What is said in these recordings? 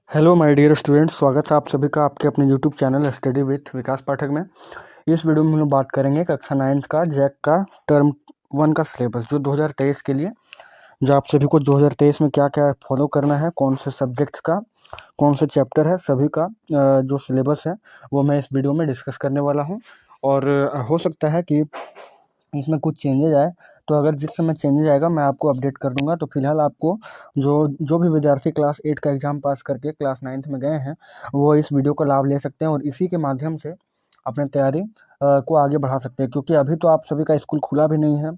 Hello my dear students, स्वागत है आप सभी का आपके अपने यूट्यूब चैनल स्टडी विथ विकास पाठक में। इस वीडियो में हम लोग बात करेंगे कक्षा 9 का जैक का टर्म 1 का सिलेबस जो 2023 के लिए, जो आप सभी को 2023 में क्या क्या फॉलो करना है, कौन से सब्जेक्ट्स का कौन से चैप्टर है, सभी का जो सिलेबस है वो मैं इस वीडियो में डिस्कस करने वाला हूँ। और हो सकता है कि इसमें कुछ चेंजेज आए, तो अगर जिस समय चेंजेज आएगा मैं आपको अपडेट कर दूंगा। तो फिलहाल आपको जो जो भी विद्यार्थी क्लास 8 का एग्ज़ाम पास करके क्लास 9th में गए हैं वो इस वीडियो का लाभ ले सकते हैं और इसी के माध्यम से अपनी तैयारी को आगे बढ़ा सकते हैं, क्योंकि अभी तो आप सभी का स्कूल खुला भी नहीं है।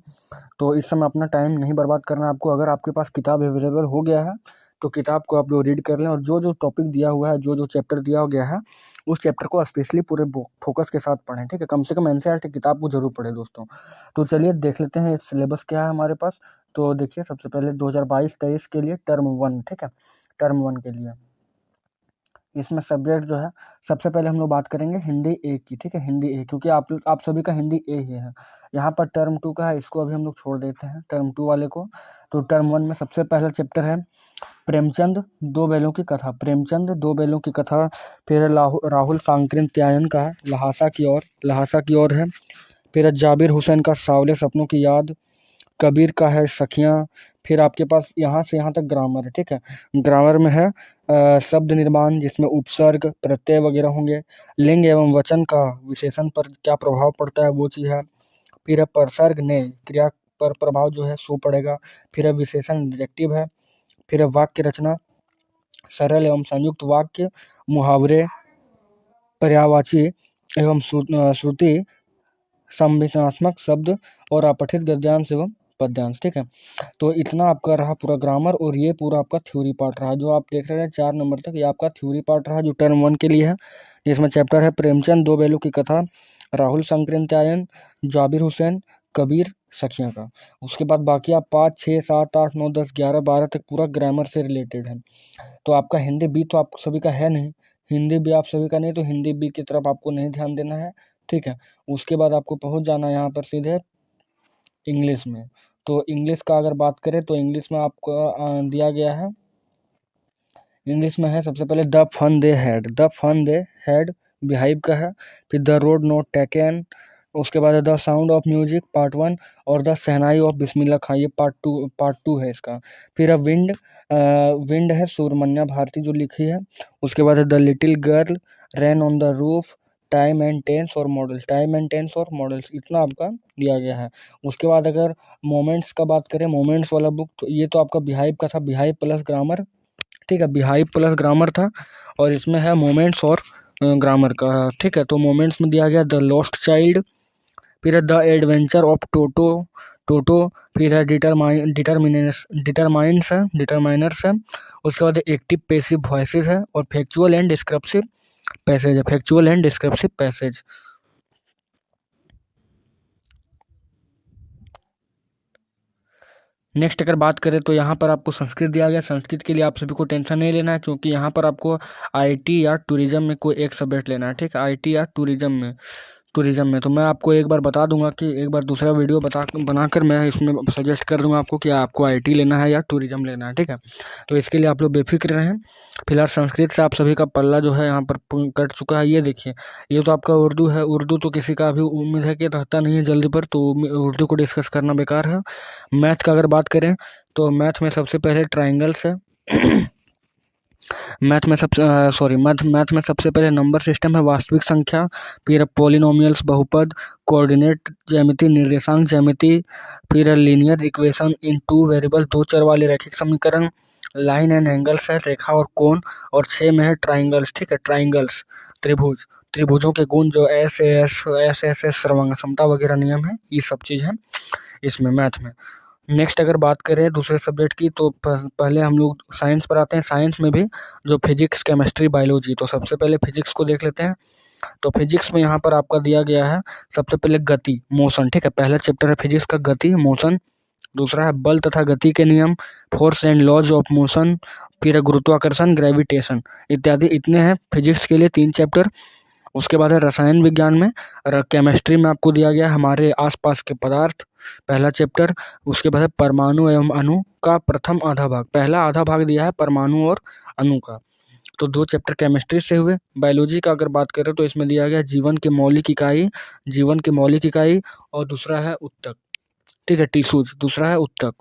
तो इस समय अपना टाइम नहीं बर्बाद करना है आपको। अगर आपके पास किताब अवेलेबल हो गया है तो किताब को आप लोग रीड कर लें और जो जो टॉपिक दिया हुआ है, जो जो चैप्टर दिया हो गया है, उस चैप्टर को स्पेशली पूरे फोकस के साथ पढ़ें। ठीक है, कम से कम एनसीईआरटी किताब को जरूर पढ़ें दोस्तों। तो चलिए देख लेते हैं सिलेबस क्या है हमारे पास। तो देखिए, सबसे पहले 2022-23 के लिए टर्म 1, ठीक है, टर्म 1 के लिए इसमें सब्जेक्ट जो है, सबसे पहले हम लोग बात करेंगे हिंदी ए की। ठीक है, हिंदी ए, क्योंकि आप सभी का हिंदी ए ही है। यहाँ पर टर्म 2 का है, इसको अभी हम लोग छोड़ देते हैं टर्म 2 वाले को। तो टर्म 1 में सबसे पहला चैप्टर है प्रेमचंद दो बैलों की कथा। प्रेमचंद दो बैलों की कथा। फिर राहुल सांकृत्यायन का है लहासा की ओर है। फिर जाबिर हुसैन का सावले सपनों की याद। कबीर का है सखियाँ। फिर आपके पास यहाँ से यहाँ तक ग्रामर है। ठीक है, ग्रामर में है शब्द निर्माण, जिसमें उपसर्ग प्रत्यय वगैरह होंगे। लिंग एवं वचन का विशेषण पर क्या प्रभाव पड़ता है वो चीज़ है। फिर है प्रसर्ग ने क्रिया पर प्रभाव जो है सो पड़ेगा। फिर है विशेषण एडजेक्टिव है। फिर है वाक्य रचना, सरल एवं संयुक्त वाक्य, मुहावरे, पर्यायवाची एवं श्रुति संवितरणात्मक शब्द और अपठित गद्यांश एवं पद्यांश। ठीक है, तो इतना आपका रहा पूरा ग्रामर और ये पूरा आपका थ्योरी पार्ट रहा। जो आप देख रहे हैं 4 नंबर तक, ये आपका थ्योरी पार्ट रहा जो टर्म 1 के लिए है, जिसमें चैप्टर है प्रेमचंद दो बैलों की कथा, राहुल सांकृत्यायन, जाबिर हुसैन, कबीर, सखियाँ का। उसके बाद बाकी आप 5, 6, 7, 8, 9, 10, 11, 12 तक पूरा ग्रामर से रिलेटेड है। तो आपका हिंदी बी तो आप सभी का है नहीं, हिंदी बी आप सभी का नहीं, तो हिंदी बी की तरफ आपको नहीं ध्यान देना है। ठीक है, उसके बाद आपको पहुंच जाना है यहाँ पर सीधे इंग्लिश में। तो इंग्लिश का अगर बात करें तो इंग्लिश में आपको दिया गया है, इंग्लिश में है सबसे पहले the fun they had beehive का है। फिर द रोड नॉट टेकन, उसके बाद है the sound of music part 1 और द शहनाई ऑफ बिस्मिल्लाह खां, ये पार्ट टू है इसका। फिर है विंड है सुब्रमण्या भारती जो लिखी है। उसके बाद है the little girl, rain on the roof, time and tense और मॉडल्स, इतना आपका दिया गया है। उसके बाद अगर मोमेंट्स का बात करें, मोमेंट्स वाला बुक, तो ये तो आपका बिहाइव का था, बिहाइव प्लस ग्रामर। ठीक है, बिहाइव प्लस ग्रामर था और इसमें है मोमेंट्स और ग्रामर का। ठीक है, तो मोमेंट्स में दिया गया द लॉस्ट चाइल्ड, फिर है द एडवेंचर ऑफ टोटो, फिर है डिटरमाइनर्स है। उसके बाद एक्टिव पैसिव वॉइसेस है और factual and descriptive passage. Next अगर बात करें तो यहाँ पर आपको संस्कृत दिया गया। संस्कृत के लिए आप सभी को टेंशन नहीं लेना है, क्योंकि यहाँ पर आपको आईटी या टूरिज्म में कोई एक सब्जेक्ट लेना है। ठीक है, आईटी या टूरिज्म में तो मैं आपको एक बार बता दूंगा कि एक बार दूसरा वीडियो बनाकर मैं इसमें सजेस्ट कर दूंगा आपको कि आपको आईटी लेना है या टूरिज्म लेना है। ठीक है, तो इसके लिए आप लोग बेफिक्र रहें। फिलहाल संस्कृत से आप सभी का पल्ला जो है यहाँ पर कट चुका है। ये देखिए, ये तो आपका उर्दू है। उर्दू तो किसी का भी उम्मीद है कि रहता नहीं है जल्दी पर, तो उर्दू को डिस्कस करना बेकार है। मैथ का अगर बात करें तो मैथ में सबसे पहले ट्राइंगल्स है। मैथ में सबसे पहले नंबर सिस्टम है, वास्तविक संख्या, फिर पॉलिनोमियल्स बहुपद, कोऑर्डिनेट ज्यामिति, निर्देशांक ज्यामिति, फिर लीनियर इक्वेशन इन 2 वेरिएबल, 2 चर वाले रैखिक समीकरण, लाइन एंड एंगल्स है, रेखा और कोण, और 6 में है ट्राइंगल्स। ठीक है, ट्राइंगल्स त्रिभुजों के गुण, जो एस एस सर्वांग समता वगैरह नियम है, ये सब चीज़ है इसमें मैथ में। नेक्स्ट अगर बात करें दूसरे सब्जेक्ट की तो पहले हम लोग साइंस पर आते हैं। साइंस में भी जो फिजिक्स, केमिस्ट्री, बायोलॉजी, तो सबसे पहले फिजिक्स को देख लेते हैं। तो फिजिक्स में यहाँ पर आपका दिया गया है सबसे पहले गति, मोशन। ठीक है, पहला चैप्टर है फिजिक्स का, गति, मोशन। दूसरा है बल तथा गति के नियम, force and laws of motion. फिर है गुरुत्वाकर्षण, ग्रेविटेशन, इत्यादि। इतने हैं फिजिक्स के लिए 3 चैप्टर। उसके बाद है रसायन विज्ञान में, केमिस्ट्री में आपको दिया गया हमारे आसपास के पदार्थ, पहला चैप्टर। उसके बाद है परमाणु एवं अणु का प्रथम आधा भाग, पहला आधा भाग दिया है परमाणु और अणु का। तो 2 चैप्टर केमिस्ट्री से हुए। बायोलॉजी का अगर बात करें तो इसमें दिया गया जीवन की मौलिक इकाई और दूसरा है ऊतक, ठीक है, टिश्यूज, दूसरा है ऊतक।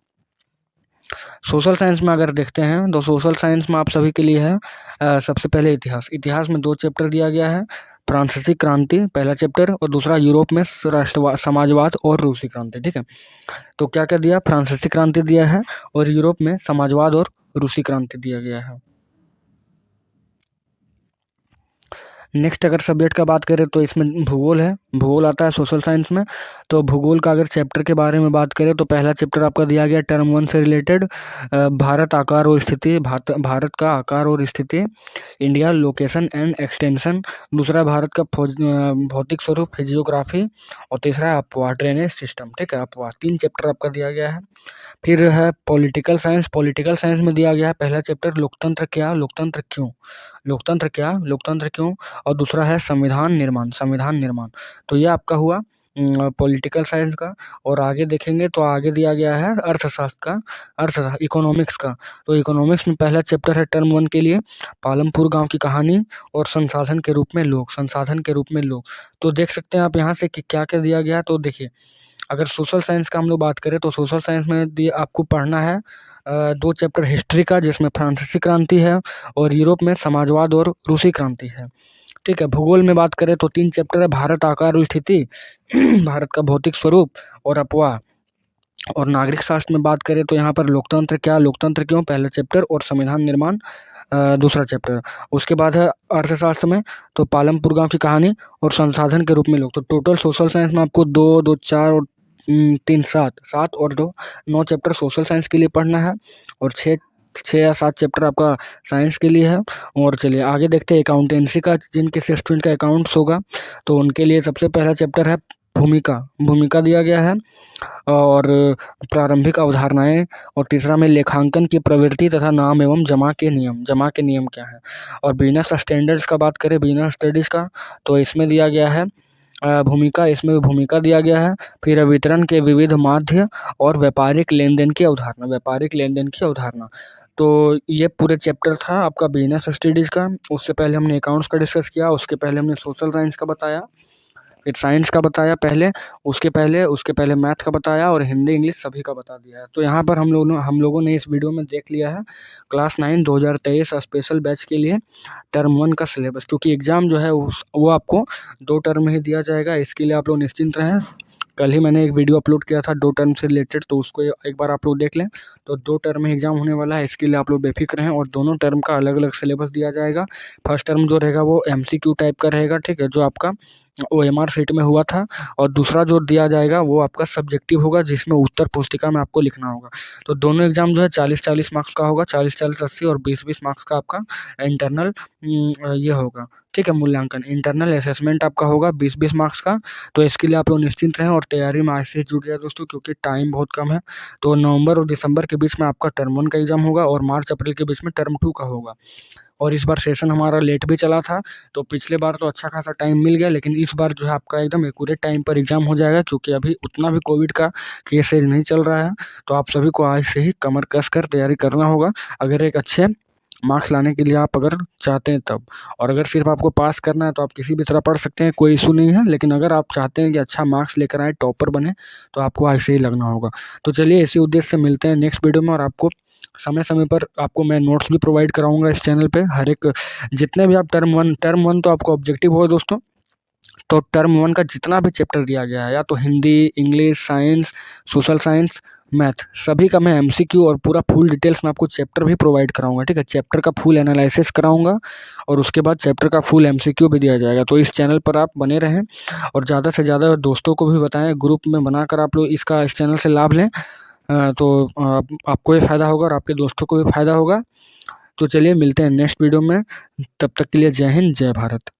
सोशल साइंस में अगर देखते हैं तो सोशल साइंस में आप सभी के लिए है सबसे पहले इतिहास में 2 चैप्टर दिया गया है। फ्रांसीसी क्रांति पहला चैप्टर और दूसरा यूरोप में राष्ट्रवाद, समाजवाद और रूसी क्रांति, ठीक है। तो क्या क्या दिया, फ्रांसीसी क्रांति दिया है और यूरोप में समाजवाद और रूसी क्रांति दिया गया है। नेक्स्ट अगर सब्जेक्ट का बात करें तो इसमें भूगोल है, भूगोल आता है सोशल साइंस में। तो भूगोल का अगर चैप्टर के बारे में बात करें तो पहला चैप्टर आपका दिया गया टर्म 1 से रिलेटेड भारत आकार और स्थिति, भारत का आकार और स्थिति, इंडिया लोकेशन एंड एक्सटेंशन, दूसरा भारत का भौतिक स्वरूप फिजियोग्राफी और तीसरा है अपवाह ड्रेनेज सिस्टम, ठीक है, अपवाह। 3 चैप्टर आपका दिया गया है। फिर है पॉलिटिकल साइंस में दिया गया है पहला चैप्टर लोकतंत्र क्या, लोकतंत्र क्यों और दूसरा है संविधान निर्माण। तो ये आपका हुआ पॉलिटिकल साइंस का। और आगे देखेंगे तो आगे दिया गया है इकोनॉमिक्स का। तो इकोनॉमिक्स में पहला चैप्टर है टर्म 1 के लिए पालमपुर गांव की कहानी और संसाधन के रूप में लोग। तो देख सकते हैं आप यहाँ से कि क्या क्या दिया गया है। तो देखिए, अगर सोशल साइंस का हम लोग बात करें तो सोशल साइंस में आपको पढ़ना है 2 चैप्टर हिस्ट्री का, जिसमें फ्रांसीसी क्रांति है और यूरोप में समाजवाद और रूसी क्रांति है, ठीक है। भूगोल में बात करें तो 3 चैप्टर है भारत आकार और स्थिति, भारत का भौतिक स्वरूप और अपवाह। और नागरिक शास्त्र में बात करें तो यहाँ पर लोकतंत्र क्यों पहला चैप्टर और संविधान निर्माण दूसरा चैप्टर। उसके बाद है अर्थशास्त्र में तो पालमपुर गांव की कहानी और संसाधन के रूप में लोग। तो टोटल सोशल साइंस में आपको 2 4 और 3 7 और 2 9 चैप्टर सोशल साइंस के लिए पढ़ना है और 6 या 7 चैप्टर आपका साइंस के लिए है। और चलिए आगे देखते हैं अकाउंटेंसी का, जिनके स्टूडेंट का अकाउंट्स होगा तो उनके लिए सबसे पहला चैप्टर है भूमिका दिया गया है और प्रारंभिक अवधारणाएं, और तीसरा में लेखांकन की प्रवृत्ति तथा नाम एवं जमा के नियम क्या है। और बिजनेस स्टैंडर्ड्स का बात करें, बिजनेस स्टडीज का, तो इसमें दिया गया है भूमिका दिया गया है। फिर वितरण के विविध माध्य और व्यापारिक लेनदेन की अवधारणा। तो ये पूरे चैप्टर था आपका बिजनेस स्टडीज का। उससे पहले हमने अकाउंट्स का डिस्कस किया, उसके पहले हमने सोशल साइंस का बताया, फिर साइंस का बताया पहले, उसके पहले मैथ का बताया और हिंदी इंग्लिश सभी का बता दिया है। तो यहाँ पर हम लोगों ने इस वीडियो में देख लिया है क्लास 9 2023 स्पेशल बैच के लिए टर्म 1 का सिलेबस, क्योंकि एग्ज़ाम जो है वो आपको 2 टर्म में ही दिया जाएगा। इसके लिए आप लोग निश्चिंत रहें। कल ही मैंने एक वीडियो अपलोड किया था 2 टर्म से रिलेटेड, तो उसको एक बार आप लोग देख लें। तो 2 टर्म में एग्जाम होने वाला है, इसके लिए आप लोग बेफिक्र रहें। और दोनों टर्म का अलग अलग सिलेबस दिया जाएगा। फर्स्ट टर्म जो रहेगा वो MCQ टाइप का रहेगा, ठीक है, जो आपका OMR शीट में हुआ था। और दूसरा जो दिया जाएगा वो आपका सब्जेक्टिव होगा, जिसमें उत्तर पुस्तिका में आपको लिखना होगा। तो दोनों एग्जाम जो है 40-40 मार्क्स का होगा, 40-40 80 और 20-20 मार्क्स का आपका इंटरनल ये होगा, ठीक है, मूल्यांकन। इंटरनल असेसमेंट आपका होगा 20-20 मार्क्स का। तो इसके लिए आप लोग निश्चिंत रहें और तैयारी में आज से जुट जाए दोस्तों, क्योंकि टाइम बहुत कम है। तो नवंबर और दिसंबर के बीच में आपका टर्म 1 का एग्जाम होगा और मार्च अप्रैल के बीच में टर्म 2 का होगा। और इस बार सेशन हमारा लेट भी चला था, तो पिछले बार तो अच्छा खासा टाइम मिल गया, लेकिन इस बार जो है आपका एकदम एक्यूरेट टाइम पर एग्जाम हो जाएगा, क्योंकि अभी उतना भी कोविड का केसेज नहीं चल रहा है। तो आप सभी को आज से ही कमर कस कर तैयारी करना होगा, अगर एक अच्छे मार्क्स लाने के लिए आप अगर चाहते हैं तब। और अगर सिर्फ आपको पास करना है तो आप किसी भी तरह पढ़ सकते हैं, कोई इशू नहीं है। लेकिन अगर आप चाहते हैं कि अच्छा मार्क्स लेकर आए, टॉपर बने, तो आपको ऐसे ही लगना होगा। तो चलिए इसी उद्देश्य से मिलते हैं नेक्स्ट वीडियो में। और आपको समय समय पर आपको मैं नोट्स भी प्रोवाइड कराऊंगा इस चैनल पे। हर एक जितने भी आप टर्म वन तो आपको ऑब्जेक्टिव होगा दोस्तों। तो टर्म 1 का जितना भी चैप्टर दिया गया है, या तो Hindi, English, science, social science, math, सभी का मैं MCQ और पूरा फुल डिटेल्स में आपको चैप्टर भी प्रोवाइड कराऊंगा, ठीक है। चैप्टर का फुल एनालिसिस कराऊंगा और उसके बाद चैप्टर का फुल MCQ भी दिया जाएगा। तो इस चैनल पर आप बने रहें और ज़्यादा से ज़्यादा दोस्तों को भी बताएं, ग्रुप में बनाकर आप लोग इस चैनल से लाभ लें। तो आपको भी फ़ायदा होगा और आपके दोस्तों को भी फ़ायदा होगा। तो चलिए मिलते हैं नेक्स्ट वीडियो में, तब तक के लिए जय हिंद, जय भारत।